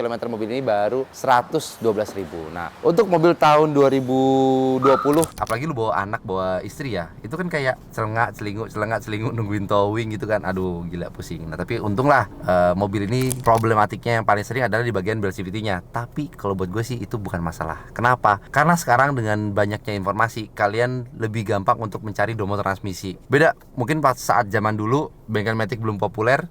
kilometer mobil ini baru 112.000. Nah, untuk mobil tahun 2020, apalagi lu bawa anak, bawa istri ya, itu kan kayak celengak celinguk nungguin towing gitu kan. Aduh, gila pusing. Nah, tapi untunglah mobil ini problematiknya yang paling sering adalah di bagian bel CVT-nya. Tapi kalau buat gue sih itu bukan masalah. Kenapa? Karena sekarang dengan banyaknya informasi, kalian lebih gampang untuk mencari domo transmisi. Beda mungkin pas saat zaman dulu bengkel Matic belum populer.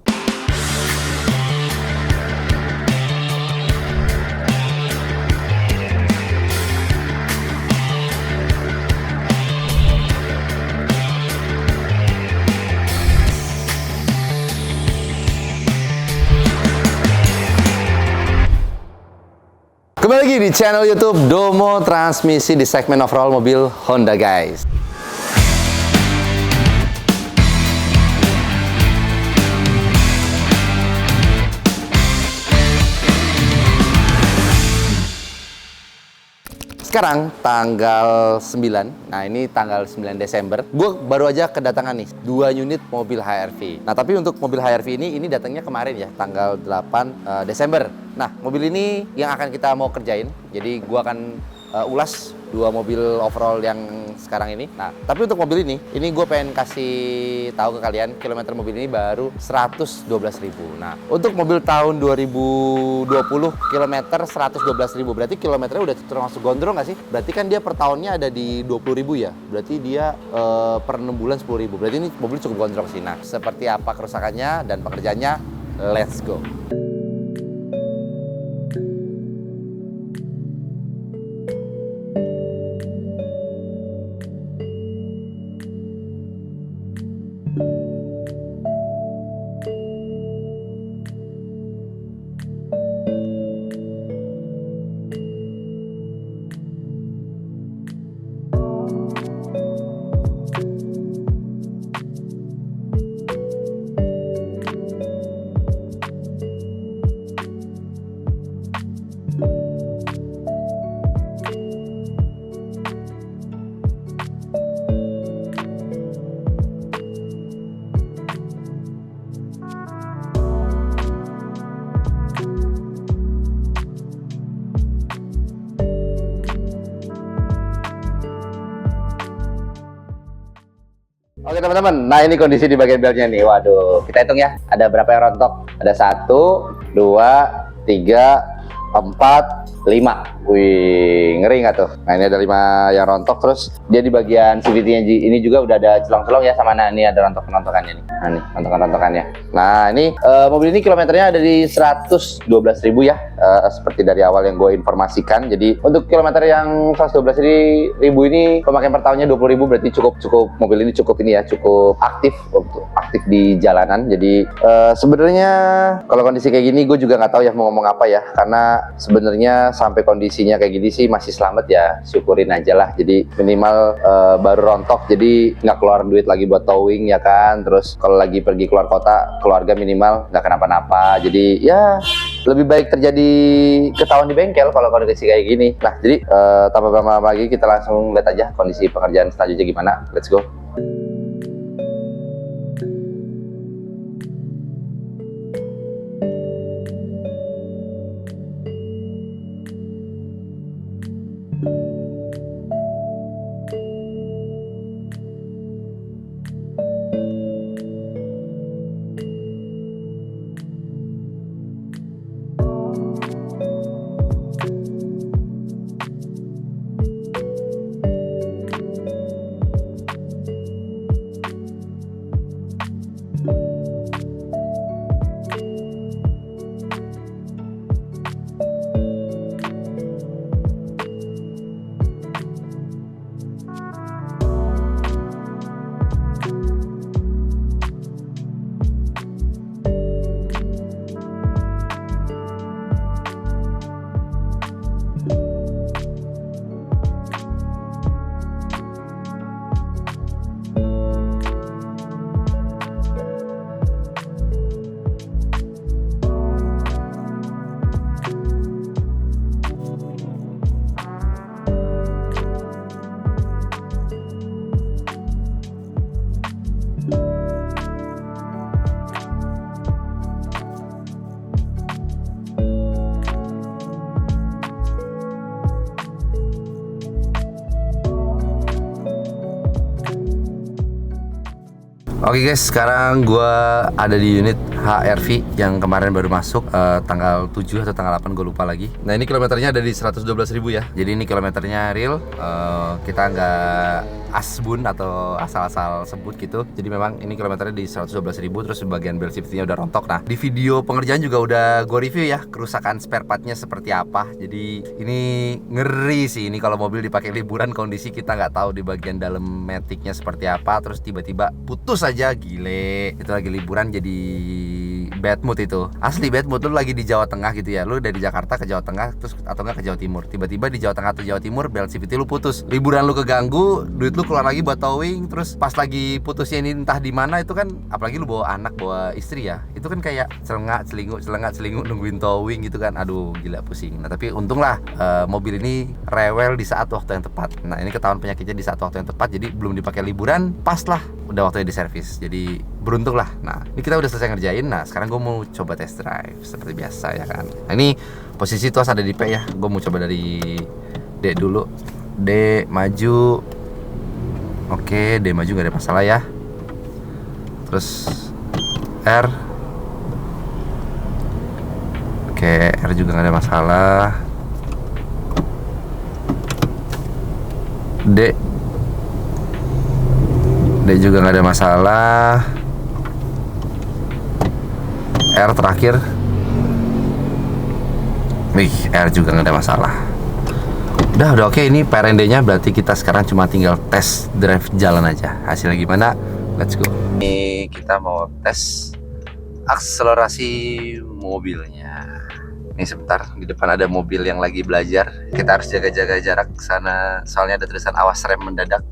Kembali lagi di channel YouTube Domo Transmisi di segmen overall mobil Honda, guys. Sekarang tanggal 9, nah ini tanggal 9 Desember, gue baru aja kedatangan nih 2 unit mobil HR-V. Nah tapi untuk mobil HR-V ini datangnya kemarin ya, tanggal 8 Desember. Nah mobil ini yang akan kita mau kerjain, jadi gue akan ulas 2 mobil overall yang sekarang ini. Nah, tapi untuk mobil ini gue pengen kasih tahu ke kalian, kilometer mobil ini baru 112.000. Nah, untuk mobil tahun 2020, kilometer 112.000, berarti kilometernya udah termasuk gondrong nggak sih? Berarti kan dia per tahunnya ada di 20.000 ya? Berarti dia per 6 bulan 10.000. Berarti ini mobil cukup gondrong sih. Nah, seperti apa kerusakannya dan pekerjaannya? Let's go! Oke teman-teman, nah ini kondisi di bagian belnya nih. Waduh, kita hitung ya, ada berapa yang rontok? Ada 1, 2, 3, 4, 5. Wih, ngeri nggak tuh? Nah ini ada 5 yang rontok, terus dia di bagian CVT-nya ini juga udah ada celong-celong ya, sama nah ini ada rontok-rontokannya nih. Nah nih, rontokan-rontokannya. Nah ini mobil ini kilometernya ada di 112.000 ya, seperti dari awal yang gue informasikan. Jadi untuk kilometer yang 112.000 ini pemakaian per tahunnya 20.000, berarti cukup mobil ini cukup ini ya, cukup aktif di jalanan. Jadi sebenarnya kalau kondisi kayak gini gue juga nggak tahu ya mau ngomong apa ya, karena sebenarnya sampai kondisinya kayak gini sih masih selamat ya, syukurin aja lah. Jadi minimal baru rontok, jadi nggak keluar duit lagi buat towing ya kan. Terus kalau lagi pergi keluar kota, keluarga minimal nggak kenapa-napa. Jadi ya lebih baik terjadi ketahuan di bengkel kalau kondisi kayak gini. Nah jadi tanpa berlama-lama lagi, kita langsung lihat aja kondisi pekerjaan selanjutnya gimana. Let's go. Oke guys, sekarang gua ada di unit HRV yang kemarin baru masuk tanggal 7 atau tanggal 8 gue lupa lagi. Nah ini kilometernya ada di 112.000 ya. Jadi ini kilometernya real, kita nggak asbun atau asal-asal sebut gitu. Jadi memang ini kilometernya di 112.000, terus bagian belt safety-nya udah rontok. Nah di video pengerjaan juga udah gue review ya kerusakan spare partnya seperti apa. Jadi ini ngeri sih, ini kalau mobil dipakai liburan kondisi kita nggak tahu di bagian dalam maticnya seperti apa, terus tiba-tiba putus aja, gile. Itu lagi liburan jadi bad mood itu. Asli bad mood, lu lagi di Jawa Tengah gitu ya. Lu dari Jakarta ke Jawa Tengah terus atau enggak ke Jawa Timur. Tiba-tiba di Jawa Tengah atau Jawa Timur belt safety lu putus. Liburan lu keganggu, duit lu keluar lagi buat towing, terus pas lagi putusnya ini entah di mana itu kan, apalagi lu bawa anak, bawa istri ya. Itu kan kayak celengak celinguk nungguin towing gitu kan. Aduh, gila pusing. Nah, tapi untunglah mobil ini rewel di saat waktu yang tepat. Nah, ini ketahuan penyakitnya di saat waktu yang tepat, jadi belum dipakai liburan, pas lah udah waktunya diservis. Jadi beruntung lah. Nah ini kita udah selesai ngerjain. Nah sekarang gue mau coba test drive seperti biasa ya kan. Nah ini posisi tuas ada di P ya. Gue mau coba dari D dulu. D maju. Oke, D maju gak ada masalah ya. Terus R. Oke, R juga gak ada masalah. D juga nggak ada masalah. R terakhir, R juga nggak ada masalah. Udah oke. Ini PRND-nya berarti kita sekarang cuma tinggal tes drive jalan aja. Hasilnya gimana? Let's go. Ini kita mau tes akselerasi mobilnya. Ini sebentar, di depan ada mobil yang lagi belajar. Kita harus jaga-jaga jarak ke sana, soalnya ada tulisan awas rem mendadak.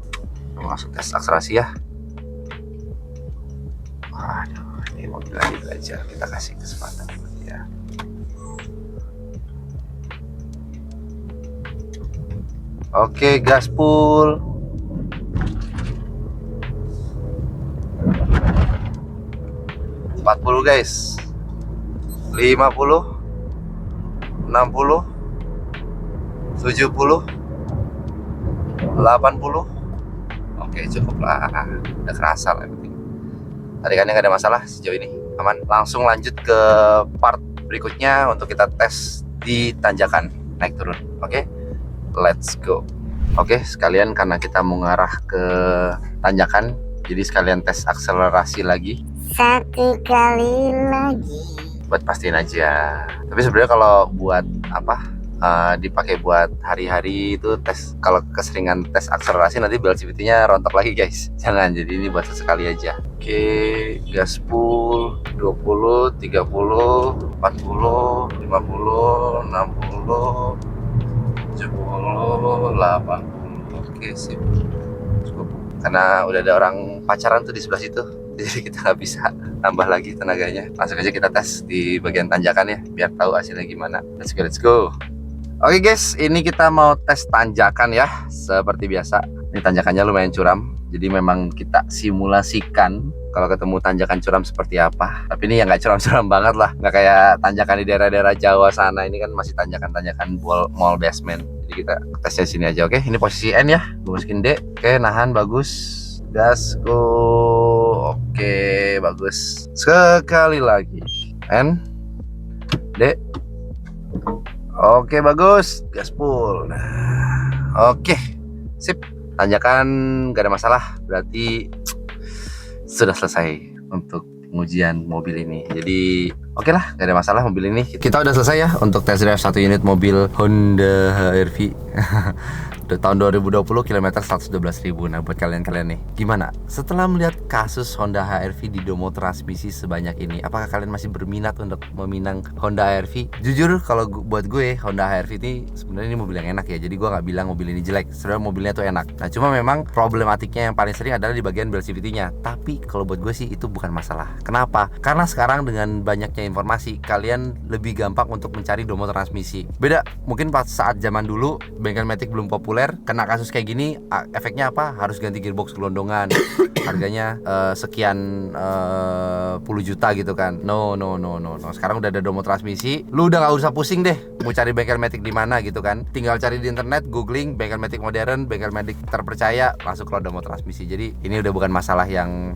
Masuk tes akselerasi ya. Waduh, ini mobil lagi belajar, kita kasih kesempatan buat dia. Oke, gaspol. ...40 guys, 50, 60, 70, 80. Oke, cukup lah, udah kerasa lah. Tadi kan nggak ada masalah sejauh ini, aman. Langsung lanjut ke part berikutnya untuk kita tes di tanjakan naik turun. Oke, let's go. Oke, sekalian karena kita mau ngarah ke tanjakan, jadi sekalian tes akselerasi lagi. Satu kali lagi. Buat pastiin aja. Tapi sebenarnya kalau buat apa? Dipakai buat hari-hari itu tes, kalau keseringan tes akselerasi nanti belt safety-nya rontok lagi guys. Jangan, jadi ini buat sesekali aja. Oke, gaspol 20, 30, 40, 50, 60, 70, 80. Oke, sip. Cukup. Karena udah ada orang pacaran tuh di sebelah situ, jadi kita nggak bisa tambah lagi tenaganya. Langsung aja kita tes di bagian tanjakan ya, biar tahu hasilnya gimana. Let's go. Oke guys, ini kita mau tes tanjakan ya. Seperti biasa, ini tanjakannya lumayan curam, jadi memang kita simulasikan kalau ketemu tanjakan curam seperti apa. Tapi ini ya nggak curam-curam banget lah, nggak kayak tanjakan di daerah-daerah Jawa sana. Ini kan masih tanjakan-tanjakan mall basement. Jadi kita tesnya sini aja. Oke, ini posisi N ya, gue masukin D. Oke, nahan, bagus. Gas, go. Oke, bagus. Sekali lagi, N, D. Oke, bagus, gaspol. Nah, oke, sip. Tanjakan gak ada masalah, berarti sudah selesai untuk pengujian mobil ini. Jadi oke lah, gak ada masalah mobil ini. Kita udah selesai ya untuk test drive satu unit mobil Honda HR-V. Tahun 2020, kilometer 112.000. Nah buat kalian-kalian nih, gimana? Setelah melihat kasus Honda HR-V di Domo transmisi sebanyak ini, apakah kalian masih berminat untuk meminang Honda HR-V? Jujur kalau buat gue, Honda HR-V ini sebenarnya ini mobil yang enak ya. Jadi gue nggak bilang mobil ini jelek, sebenarnya mobilnya tuh enak. Nah cuma memang problematiknya yang paling sering adalah di bagian belt safety-nya. Tapi kalau buat gue sih itu bukan masalah. Kenapa? Karena sekarang dengan banyaknya informasi, kalian lebih gampang untuk mencari Domo transmisi. Beda mungkin pas saat zaman dulu bengkel matic belum populer, kena kasus kayak gini, efeknya apa? Harus ganti gearbox gelondongan, harganya sekian puluh juta gitu kan. No. Sekarang udah ada Domo transmisi, lu udah nggak usah pusing deh mau cari bengkel matic di mana gitu kan. Tinggal cari di internet, googling bengkel matic modern, bengkel matic terpercaya, masuk ke Domo transmisi. Jadi ini udah bukan masalah yang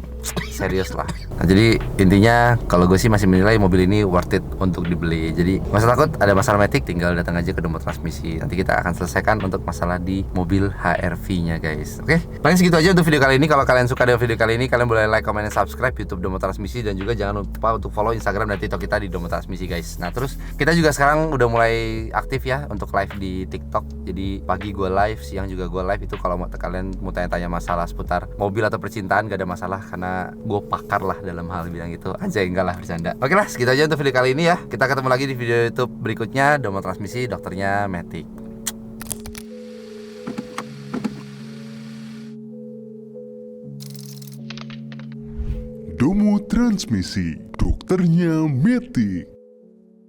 serius lah. Nah, jadi intinya kalau gue sih masih menilai mobil ini worth it untuk dibeli. Jadi nggak usah takut ada masalah matic, tinggal datang aja ke Domo Transmisi. Nanti kita akan selesaikan untuk masalah di mobil HR-V-nya guys. Oke, paling segitu aja untuk video kali ini. Kalau kalian suka dengan video kali ini, kalian boleh like, comment, dan subscribe YouTube Domo Transmisi, dan juga jangan lupa untuk follow Instagram dan TikTok kita di Domo Transmisi guys. Nah terus kita juga sekarang udah mulai aktif ya untuk live di TikTok. Jadi pagi gue live, siang juga gue live. Itu kalau kalian mau tanya-tanya masalah seputar mobil atau percintaan, gak ada masalah karena gue pakar lah dalam hal bilang itu. Anjay, enggak lah, bercanda. Oke lah, segitu aja untuk video kali ini ya. Kita ketemu lagi di video YouTube berikutnya. Domo Transmisi, dokternya Matic. Domo Transmisi, dokternya Matic.